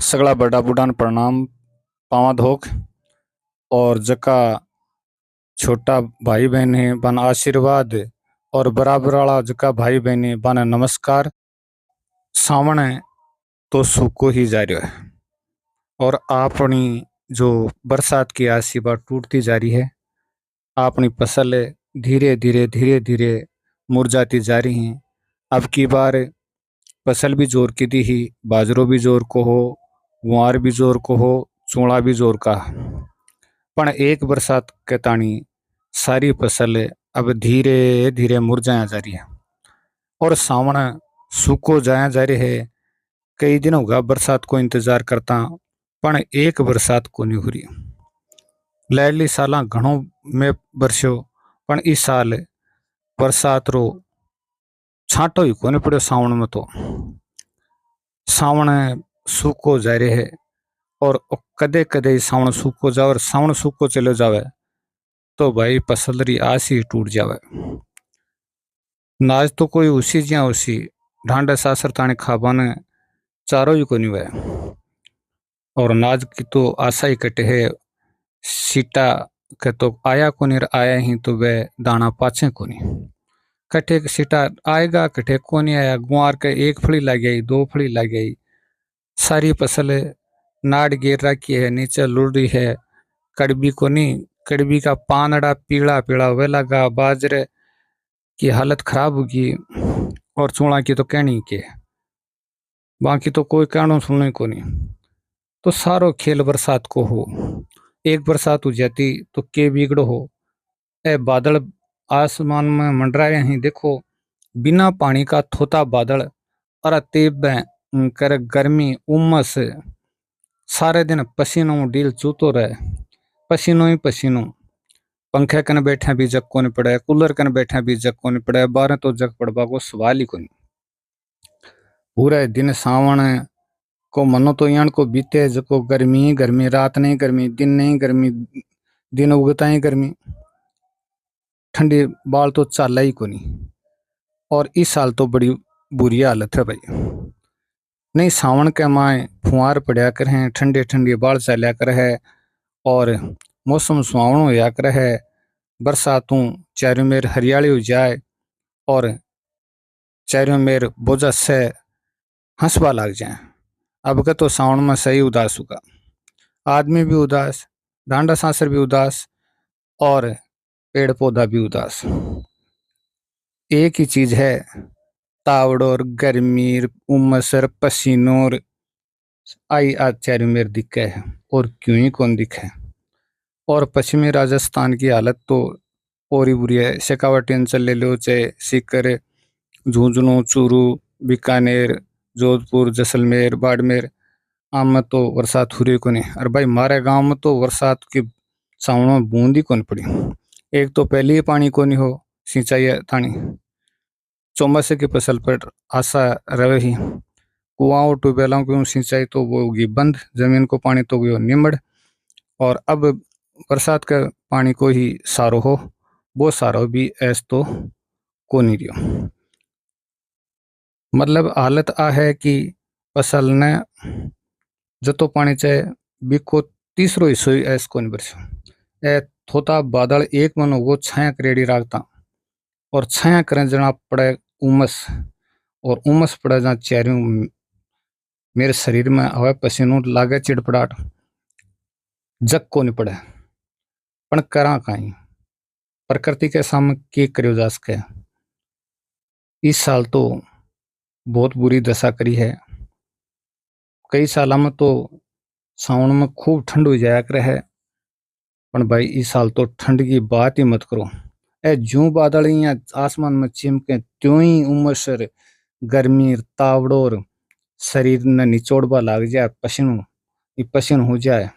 सगला बड़ा बुढ़ान प्रणाम पावा धोक। और जका छोटा भाई बहन है बन आशीर्वाद। और बराबर वाला जका भाई बहन है बन नमस्कार। सावण है तो सूको ही जा रहा है और अपनी जो बरसात की आसी बात टूटती जा रही है। अपनी फसल धीरे धीरे मुरझाती जा रही हैं। अब की बार फसल भी जोर की दी ही, बाजरो भी जोर को हो, गुआर भी जोर को हो, चूड़ा भी जोर का। पण एक बरसात के ताणी सारी फसल अब धीरे धीरे मुरझाया जा रही है और सावण सूखो जाया जा रही है। कई दिन होगा बरसात को इंतजार करता, पण एक बरसात को नहीं हो रही। लैली साल घणो में बरस्यो, पण इस साल बरसात रो छांटो ही कोने पड़ो। सावण में तो सावण सूखो जा रहे है और कदे कदे सावण सूखो जावे और सावण सूखो चलो जावे तो भाई फसल री आस ही टूट जावे। नाज तो कोई उसी ज्या उसी ढांडे सासर ताने खाबाने चारो ही कोनी वे। और नाज की तो आशा ही कटे है। सीटा के तो आया कोनी और आया ही तो वे दाना पाचे कोनी। कटे सीटा आएगा कटे कोनी आया। गुआर के एक फली लग गई, दो फली लग गई, सारी फसल नाड़ गिर रखी है, नीचे लुड़ रही है। कड़बी कोनी, कड़बी का पानड़ा पीला पीला वे लगा। बाजरे की हालत खराब होगी और चूड़ा की तो कहनी के बाकी तो कोई कहना सुनने को नहीं। तो सारो खेल बरसात को हो। एक बरसात हो जाती तो के बिगड़ो हो। ए बादल आसमान में मंडराए हैं, देखो बिना पानी का थोता बादल और तेब कर गर्मी उमस सारे दिन पसीनों डील चूतो रहे। पसीनों ही पसीनों। पंखे कन बैठे भी जग को नहीं पड़े, कूलर कन बैठे भी जग को नहीं पड़े, बारह तो जग पड़वा को सवाल ही को नहीं। पूरे दिन सावण को मनो तो यान को बीते जको गर्मी ही गर्मी, रात नहीं गर्मी, दिन नहीं गर्मी, दिन उगता ही गर्मी, ठंडी बाल तो चाला ही को नहीं। और इस साल तो बड़ी बुरी हालत है भाई। नहीं सावण के माए फुहार पड़ा कर हैं, ठंडे ठंडे बाल चलिया कर है और मौसम सुहावनो होया कर है। बरसातों चारों मेर हरियाली हो जाए और चारों मेर बोझा से हंसवा लग जाए। अब का तो सावण में सही उदास होगा। आदमी भी उदास, डांडा सांसर भी उदास और पेड़ पौधा भी उदास। एक ही चीज है, तावड़ और गर्मी उमस और पसीनों और आई आज चारों मेर दिखे है और क्यों ही कौन दिखे। और पश्चिमी राजस्थान की हालत तो और ही बुरी है। शेखावाटी अंचल ले लो, चाहे सीकर, झुंझुनू, चूरू, बीकानेर, जोधपुर, जैसलमेर, बाड़मेर, आम में तो बरसात हो रही को नहीं। और भाई हमारे गांव में तो बरसात की सावण में बूंद ही कौन पड़ी। एक तो पहले ही पानी को नहीं हो सिंचाई थानी, चौमासे की फसल पर आशा रहे ही। कुआं ट्यूबवेलों की सिंचाई तो वो होगी बंद, जमीन को पानी तो वो निमड़। और अब बरसात के पानी को ही सारो हो, वो सारो भी ऐस तो को नहीं रियो। मतलब हालत आ है कि फसल ने जतो पानी चाहे बिको तीसरो हिस्सो ही ऐस को नहीं बरसो। ए थोता बादल एक मनो वो छाया करेड़ी राखता और छाया करें जना पड़े उमस। और उमस पड़े जहाँ चारों मेरे शरीर में हवा पसीनों लागे चिड़पड़ाट, जग को नहीं पड़े। पण करा कहीं प्रकृति के सामने के करियो जा सके। इस साल तो बहुत बुरी दशा करी है। कई साल में तो सावन में खूब ठंड हो जाया करे है, पण भाई इस साल तो ठंड की बात ही मत करो। ए जूं बादल या आसमान में चिमके त्यों ही उमस गर्मी तावड़ोर शरीर ने निचोड़वा लाग जाए। पसीनो हो जाए।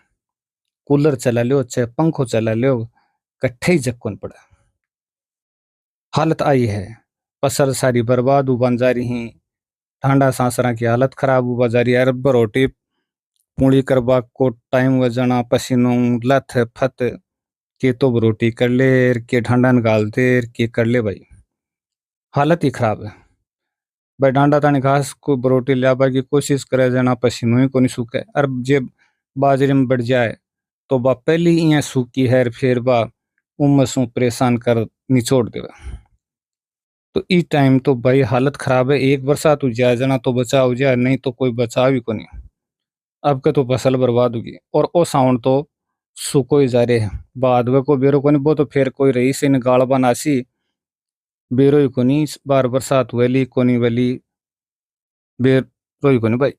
कूलर चला लियो चाहे पंखो चला लियो, कट्ठे ही जक्कन पड़े। हालत आई है, फसल सारी बर्बाद बन जा रही हैं। ठंडा सांसरा की हालत खराब हुआ जा रही है। अरब रोटी पूड़ी करवा को टाइम वजना पसीनो लथ फत के तो रोटी कर ले के ठंडा निकाल दे के कर ले भाई। हालत ही खराब है। भाई डांडा तानी घास को बरोटी लाबा की कोशिश करे जना पसीनो ही कोनी सूखे। और जे बाजरे में बढ़ जाए तो बा पहली इं सूकी है फिर बा उमसों परेशान कर निचोड़ देवे। तो ई टाइम तो भाई हालत खराब है। एक बरसात हो जाए जना तो बचाव हो जाए, नहीं तो कोई बचाव ही कोनी। अब के तो फसल बर्बाद होगी। और ओ साउंड तो सुको ही जा रहे हैं। बाद में को बेरो कोनी, वो तो फिर कोई रही से न गाड़ बनासी बेरो ही कोनी। इस बार बरसात वेली कोनी वेली बेरो ही कोनी भाई।